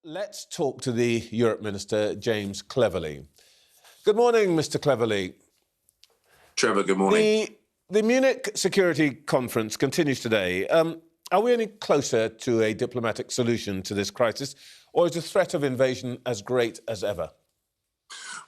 Let's talk to the Europe Minister, James Cleverly. Good morning, Mr. Cleverly. Trevor, good morning. The Munich Security Conference continues today. Are we any closer to a diplomatic solution to this crisis, or is the threat of invasion as great as ever?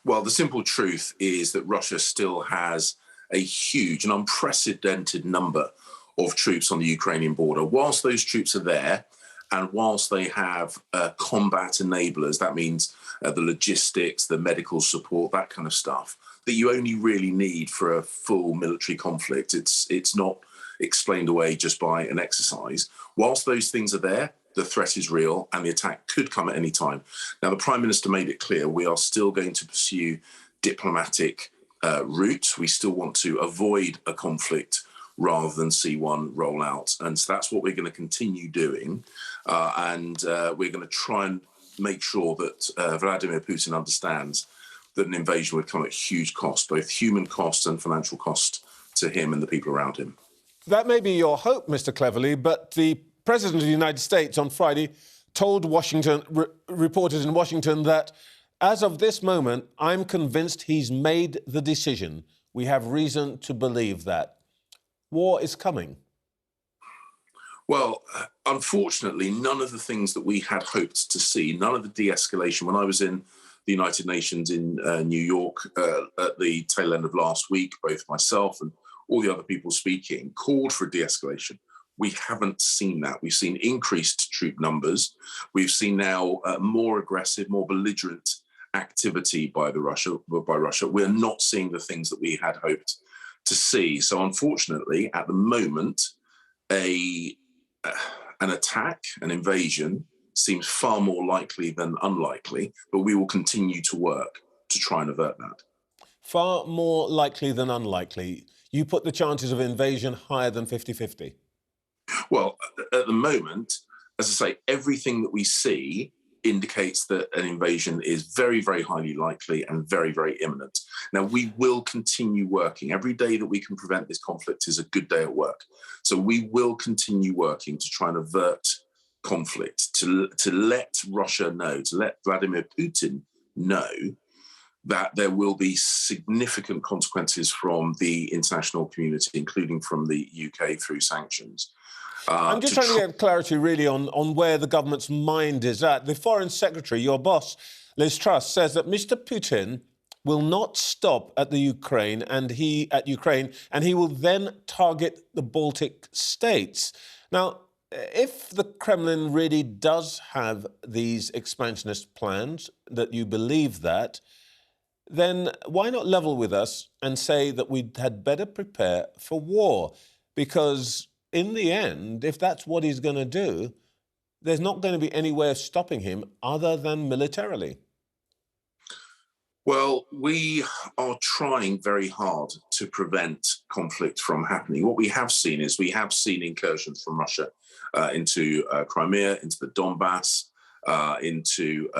Well, the simple truth is that Russia still has a huge and unprecedented number of troops on the Ukrainian border. Whilst those troops are there, and whilst they have combat enablers, that means the logistics, the medical support, that kind of stuff, that you only really need for a full military conflict. It's not explained away just by an exercise. Whilst those things are there, the threat is real and the attack could come at any time. Now, the Prime Minister made it clear we are still going to pursue diplomatic routes. We still want to avoid a conflict rather than see one roll out. And so that's what we're going to continue doing. We're going to try and make sure that Vladimir Putin understands that an invasion would come at huge cost, both human cost and financial cost to him and the people around him. That may be your hope, Mr. Cleverly, but the President of the United States on Friday told reporters in Washington that as of this moment, I'm convinced he's made the decision. We have reason to believe that. War is coming. Well, unfortunately, none of the things that we had hoped to see, none of the de-escalation. When I was in the United Nations in New York at the tail end of last week, both myself and all the other people speaking called for de-escalation. We haven't seen that. We've seen increased troop numbers. We've seen now more aggressive, more belligerent activity by Russia. We're not seeing the things that we had hoped to see. So unfortunately, at the moment, an attack, an invasion, seems far more likely than unlikely, but we will continue to work to try and avert that. Far more likely than unlikely. You put the chances of invasion higher than 50-50? Well, at the moment, as I say, everything that we see indicates that an invasion is very, very highly likely and very, very imminent. Now, we will continue working. Every day that we can prevent this conflict is a good day at work. So we will continue working to try and avert conflict, to let Russia know, to let Vladimir Putin know that there will be significant consequences from the international community, including from the UK through sanctions. I'm just trying to get clarity, really, on where the government's mind is at. The Foreign Secretary, your boss, Liz Truss, says that Mr. Putin will not stop at the Ukraine, and he will then target the Baltic states. Now, if the Kremlin really does have these expansionist plans, that you believe that, then why not level with us and say that we had better prepare for war? Because in the end, if that's what he's going to do, there's not going to be any way of stopping him other than militarily. Well, we are trying very hard to prevent conflict from happening. What we have seen is incursions from Russia into Crimea, into the Donbass, into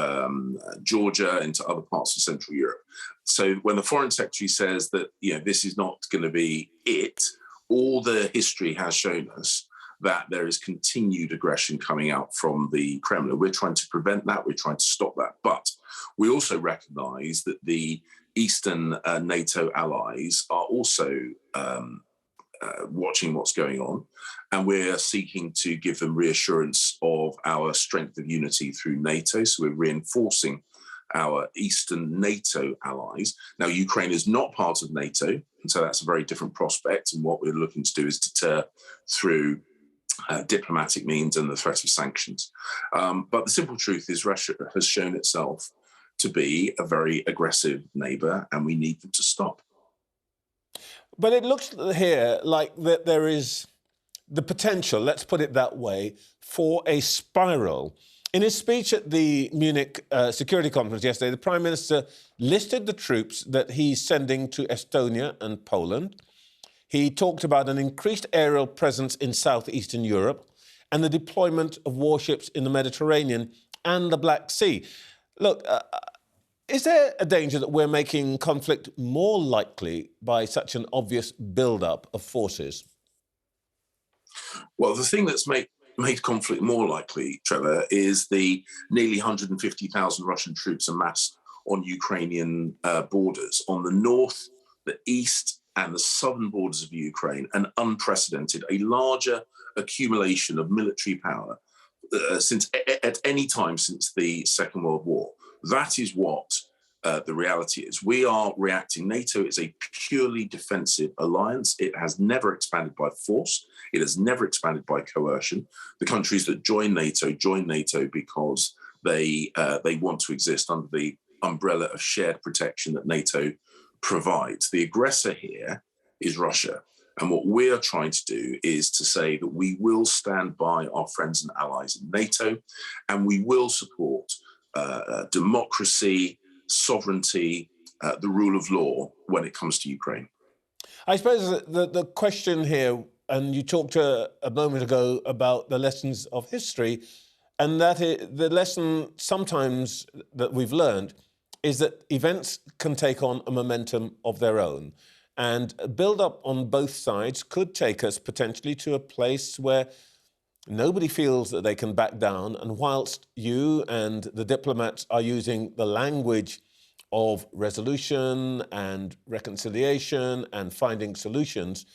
Georgia, into other parts of Central Europe. So when the Foreign Secretary says that this is not going to be it, all the history has shown us that there is continued aggression coming out from the Kremlin. We're trying to prevent that. We're trying to stop that. But we also recognise that the Eastern NATO allies are also watching what's going on, and we're seeking to give them reassurance of our strength of unity through NATO. So we're reinforcing our Eastern NATO allies. Now, Ukraine is not part of NATO, and so that's a very different prospect. And what we're looking to do is deter through diplomatic means and the threat of sanctions. But the simple truth is Russia has shown itself to be a very aggressive neighbour, and we need them to stop. But it looks here like that there is the potential, let's put it that way, for a spiral. In his speech at the Munich Security Conference yesterday, the Prime Minister listed the troops that he's sending to Estonia and Poland. He talked about an increased aerial presence in southeastern Europe and the deployment of warships in the Mediterranean and the Black Sea. Look, is there a danger that we're making conflict more likely by such an obvious build-up of forces? Well, the thing that's made conflict more likely, Trevor, is the nearly 150,000 Russian troops amassed on Ukrainian borders on the north, the east, and the southern borders of Ukraine, an unprecedented, a larger accumulation of military power since at any time since the Second World War. That is what the reality is. We are reacting. NATO is a purely defensive alliance. It has never expanded by force. It has never expanded by coercion. The countries that join NATO because they want to exist under the umbrella of shared protection that NATO provides. The aggressor here is Russia. And what we are trying to do is to say that we will stand by our friends and allies in NATO, and we will support democracy, sovereignty, the rule of law when it comes to Ukraine. I suppose the question here, and you talked a moment ago about the lessons of history, and that the lesson sometimes that we've learned is that events can take on a momentum of their own. And a build-up on both sides could take us potentially to a place where nobody feels that they can back down. And whilst you and the diplomats are using the language of resolution and reconciliation and finding solutions,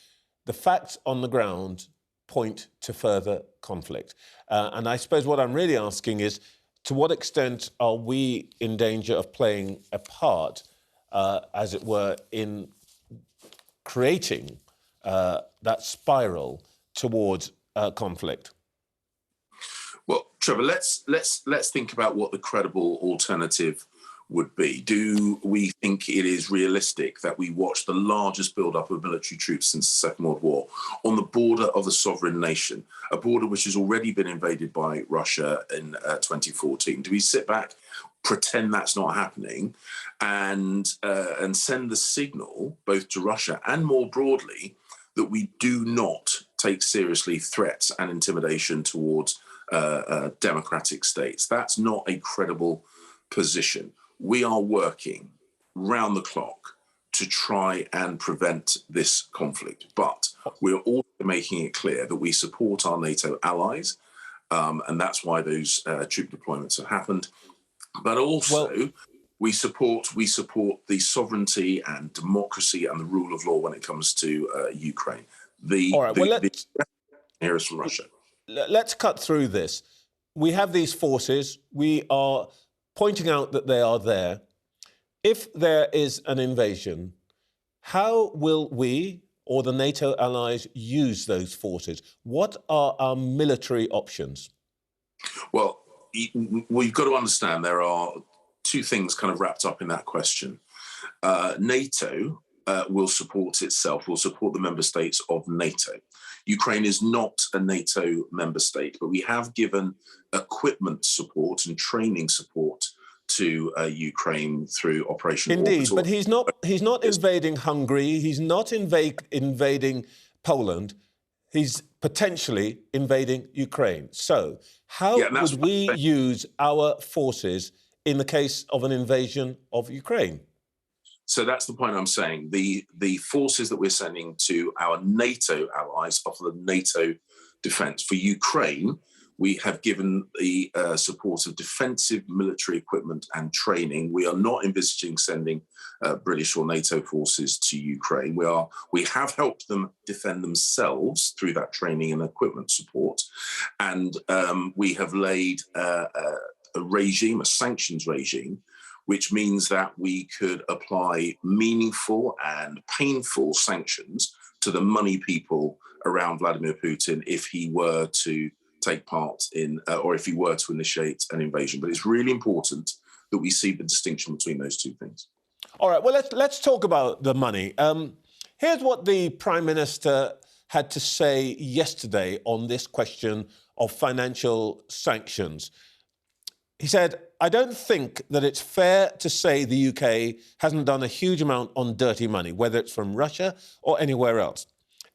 the facts on the ground point to further conflict. And I suppose what I'm really asking is, to what extent are we in danger of playing a part, as it were, in creating that spiral towards conflict? Well, Trevor, let's think about what the credible alternative would be. Do we think it is realistic that we watch the largest build-up of military troops since the Second World War on the border of a sovereign nation, a border which has already been invaded by Russia in 2014? Do we sit back, pretend that's not happening, and send the signal both to Russia and more broadly that we do not take seriously threats and intimidation towards democratic states? That's not a credible position. We are working round the clock to try and prevent this conflict, but we're also making it clear that we support our NATO allies, and that's why those troop deployments have happened. But also, we support the sovereignty and democracy and the rule of law when it comes to Ukraine. All right, here is from Russia. Let's cut through this. We have these forces. We are pointing out that they are there. If there is an invasion, how will we or the NATO allies use those forces? What are our military options? Well, we've got to understand there are two things kind of wrapped up in that question. NATO will support itself, will support the member states of NATO. Ukraine is not a NATO member state, but we have given equipment support and training support to Ukraine through Operation Indeed, Orbital. but he's not invading Hungary, he's not invading Poland, he's potentially invading Ukraine. So how would we use our forces in the case of an invasion of Ukraine? So that's the point I'm saying. The forces that we're sending to our NATO allies offer the NATO defence. For Ukraine, we have given the support of defensive military equipment and training. We are not envisaging sending British or NATO forces to Ukraine. We have helped them defend themselves through that training and equipment support. And we have laid a sanctions regime, which means that we could apply meaningful and painful sanctions to the money people around Vladimir Putin if he were to take part in, or if he were to initiate an invasion. But it's really important that we see the distinction between those two things. All right, well, let's talk about the money. Here's what the Prime Minister had to say yesterday on this question of financial sanctions. He said, "I don't think that it's fair to say the UK hasn't done a huge amount on dirty money, whether it's from Russia or anywhere else.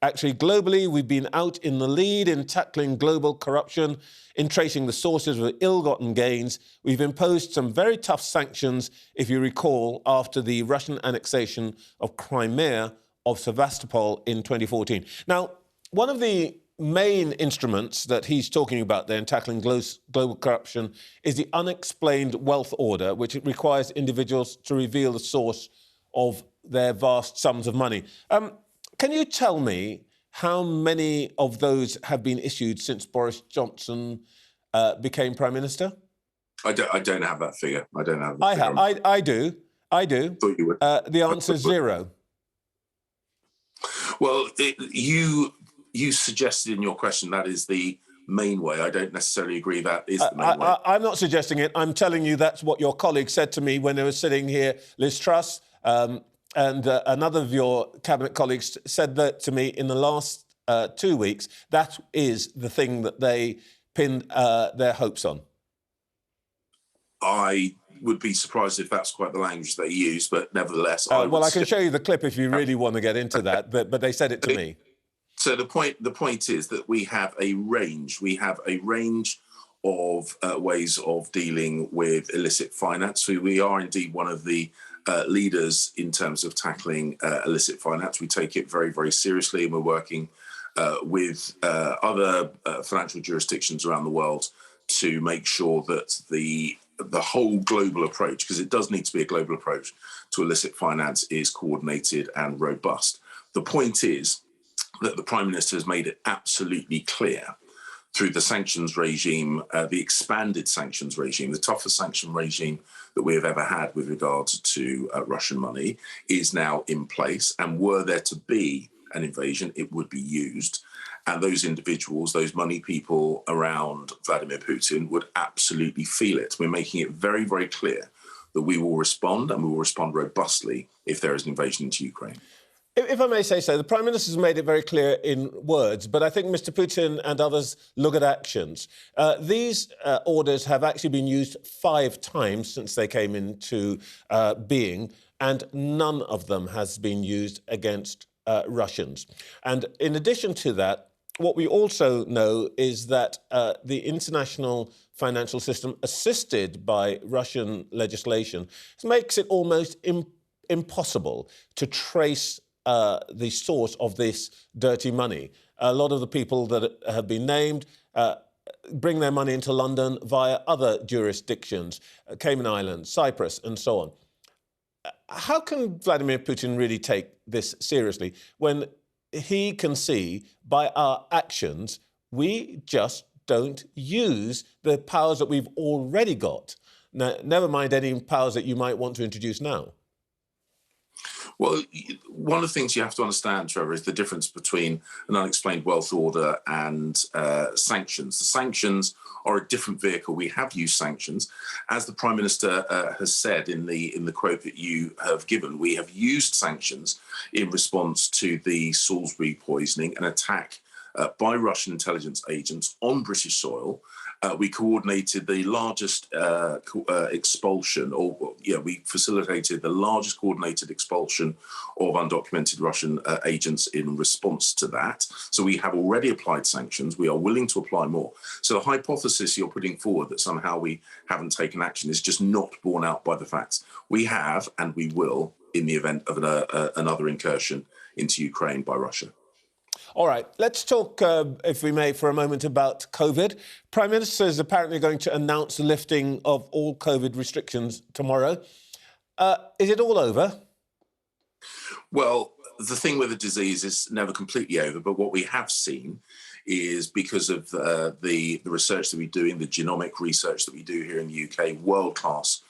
Actually, globally, we've been out in the lead in tackling global corruption, in tracing the sources of ill-gotten gains. We've imposed some very tough sanctions, if you recall, after the Russian annexation of Crimea of Sevastopol in 2014. Now, one of the main instruments that he's talking about there in tackling global corruption is the unexplained wealth order, which requires individuals to reveal the source of their vast sums of money. Can you tell me how many of those have been issued since Boris Johnson became Prime Minister? I don't have that figure. I don't have that figure. I do. Thought you would. The answer is zero. Well, you suggested in your question that is the main way. I don't necessarily agree that is the main way. I'm not suggesting it. I'm telling you that's what your colleague said to me when they were sitting here. Liz Truss and another of your cabinet colleagues said that to me in the last 2 weeks. That is the thing that they pinned their hopes on. I would be surprised if that's quite the language they use, but nevertheless, I can show you the clip if you really want to get into that. But they said it to me. So the point is that we have a range. We have a range of ways of dealing with illicit finance. We are indeed one of the leaders in terms of tackling illicit finance. We take it very, very seriously, and we're working with other financial jurisdictions around the world to make sure that the whole global approach, because it does need to be a global approach to illicit finance, is coordinated and robust. The point is that the Prime Minister has made it absolutely clear through the sanctions regime, the expanded sanctions regime, the toughest sanction regime that we have ever had with regards to Russian money, is now in place. And were there to be an invasion, it would be used. And those individuals, those money people around Vladimir Putin, would absolutely feel it. We're making it very, very clear that we will respond, and we will respond robustly if there is an invasion into Ukraine. If I may say so, the Prime Minister has made it very clear in words, but I think Mr Putin and others look at actions. These orders have actually been used 5 times since they came into being, and none of them has been used against Russians. And in addition to that, what we also know is that the international financial system, assisted by Russian legislation, makes it almost impossible to trace the source of this dirty money. A lot of the people that have been named bring their money into London via other jurisdictions, Cayman Islands, Cyprus, and so on. How can Vladimir Putin really take this seriously when he can see by our actions we just don't use the powers that we've already got? Now, never mind any powers that you might want to introduce now. Well, one of the things you have to understand, Trevor, is the difference between an unexplained wealth order and sanctions. The sanctions are a different vehicle. We have used sanctions. As the Prime Minister has said in the quote that you have given, we have used sanctions in response to the Salisbury poisoning, an attack by Russian intelligence agents on British soil. We coordinated the largest expulsion, we facilitated the largest coordinated expulsion of undocumented Russian agents in response to that. So we have already applied sanctions. We are willing to apply more. So the hypothesis you're putting forward that somehow we haven't taken action is just not borne out by the facts. We have, and we will, in the event of another incursion into Ukraine by Russia. All right, let's talk, if we may, for a moment about COVID. Prime Minister is apparently going to announce the lifting of all COVID restrictions tomorrow. Is it all over? Well, the thing with the disease is never completely over, but what we have seen is because of the research that we do in the genomic research that we do here in the UK, world-class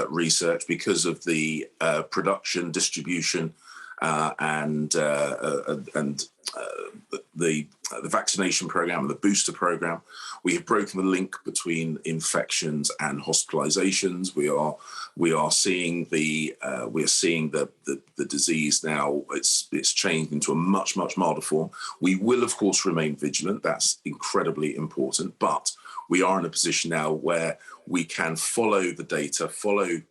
research, because of the production, distribution, and the vaccination program and the booster program. We have broken the link between infections and hospitalizations. We are seeing the disease now. It's changed into a much milder form. We will, of course, remain vigilant. That's incredibly important. But we are in a position now where we can follow the data, follow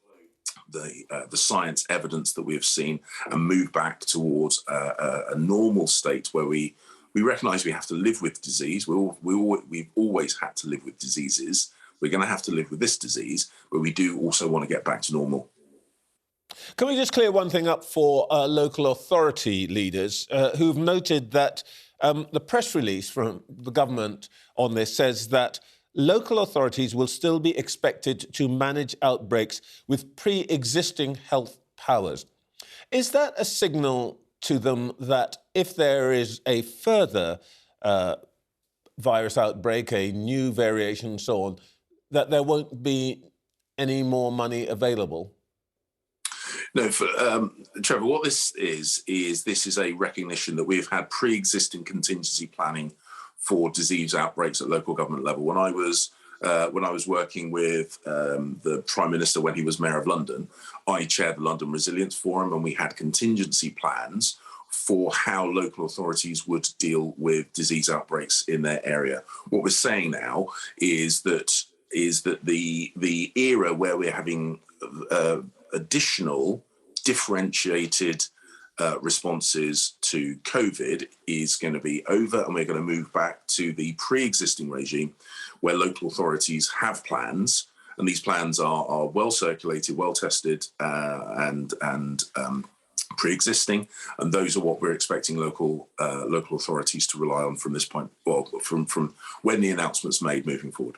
the science evidence that we have seen, and move back towards a normal state where we recognise we have to live with disease. We've always had to live with diseases. We're going to have to live with this disease, but we do also want to get back to normal. Can we just clear one thing up for local authority leaders who've noted that the press release from the government on this says that local authorities will still be expected to manage outbreaks with pre-existing health powers. Is that a signal to them that if there is a further virus outbreak, a new variation and so on, that there won't be any more money available? No, Trevor, what this is this is a recognition that we've had pre-existing contingency planning for disease outbreaks at local government level. When I was working with the Prime Minister when he was Mayor of London, I chaired the London Resilience Forum, and we had contingency plans for how local authorities would deal with disease outbreaks in their area. What we're saying now is that the era where we're having additional differentiated responses to COVID is going to be over, and we're going to move back to the pre-existing regime where local authorities have plans, and these plans are well circulated, well tested, and pre-existing, and those are what we're expecting local authorities to rely on from this point, well, from when the announcement's made moving forward.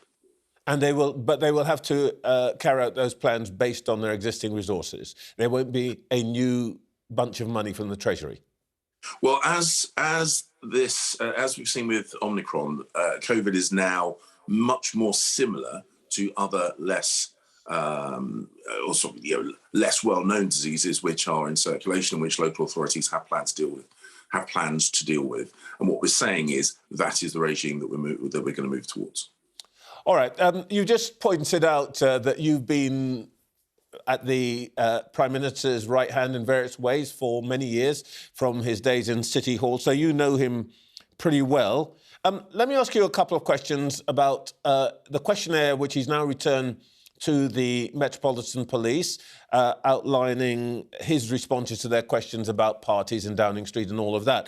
And they will have to carry out those plans based on their existing resources. There won't be a new bunch of money from the Treasury. Well, as we've seen with Omicron, COVID is now much more similar to other less less well-known diseases which are in circulation, which local authorities have plans to deal with. And what we're saying is that is the regime that we're going to move towards. All right. You just pointed out that you've been at the Prime Minister's right hand in various ways for many years, from his days in City Hall, so you know him pretty well. Let me ask you a couple of questions about the questionnaire which he's now returned to the Metropolitan Police, outlining his responses to their questions about parties in Downing Street and all of that.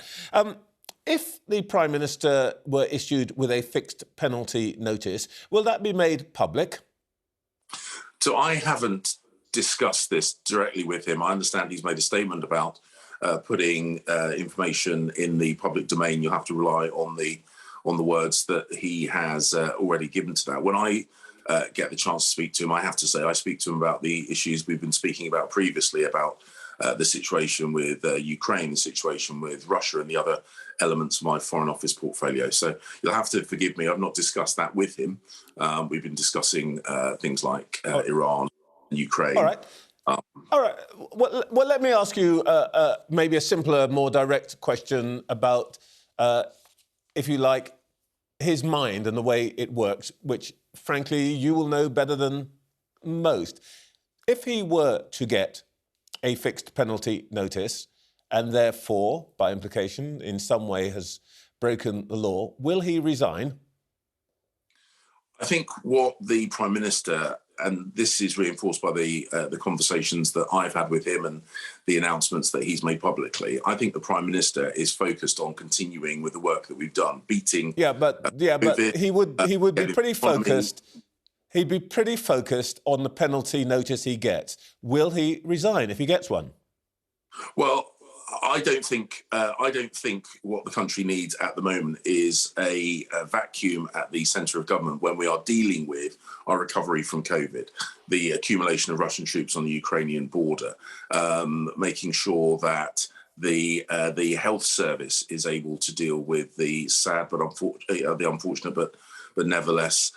If the Prime Minister were issued with a fixed penalty notice, will that be made public? So I haven't discussed this directly with him. I understand he's made a statement about putting information in the public domain. You'll have to rely on the words that he has already given to that. When I get the chance to speak to him, I have to say I speak to him about the issues we've been speaking about previously, about the situation with Ukraine, the situation with Russia, and the other elements of my Foreign Office portfolio. So you'll have to forgive me. I've not discussed that with him. We've been discussing things like Iran and Ukraine. All right. All right. Well, let me ask you maybe a simpler, more direct question about, if you like, his mind and the way it works, which, frankly, you will know better than most. If he were to get a fixed penalty notice and therefore, by implication, in some way has broken the law, will he resign? I think what the Prime Minister, and this is reinforced by the conversations that I've had with him and the announcements that he's made publicly, I think the Prime Minister is focused on continuing with the work that we've done, beating. But he would be pretty focused. He'd be pretty focused on the penalty notice he gets. Will he resign if he gets one? Well, I don't think what the country needs at the moment is a vacuum at the centre of government when we are dealing with our recovery from COVID, the accumulation of Russian troops on the Ukrainian border, making sure that the health service is able to deal with the sad but unfortunate but nevertheless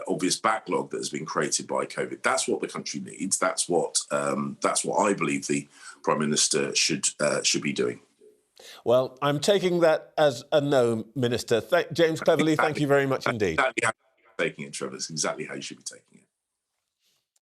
obvious backlog that has been created by COVID. That's what the country needs. That's what I believe the Prime Minister should be doing. Well, I'm taking that as a no, Minister. James Cleverly, thank you very much indeed. Exactly how you're taking it, Trevor. It's exactly how you should be taking it.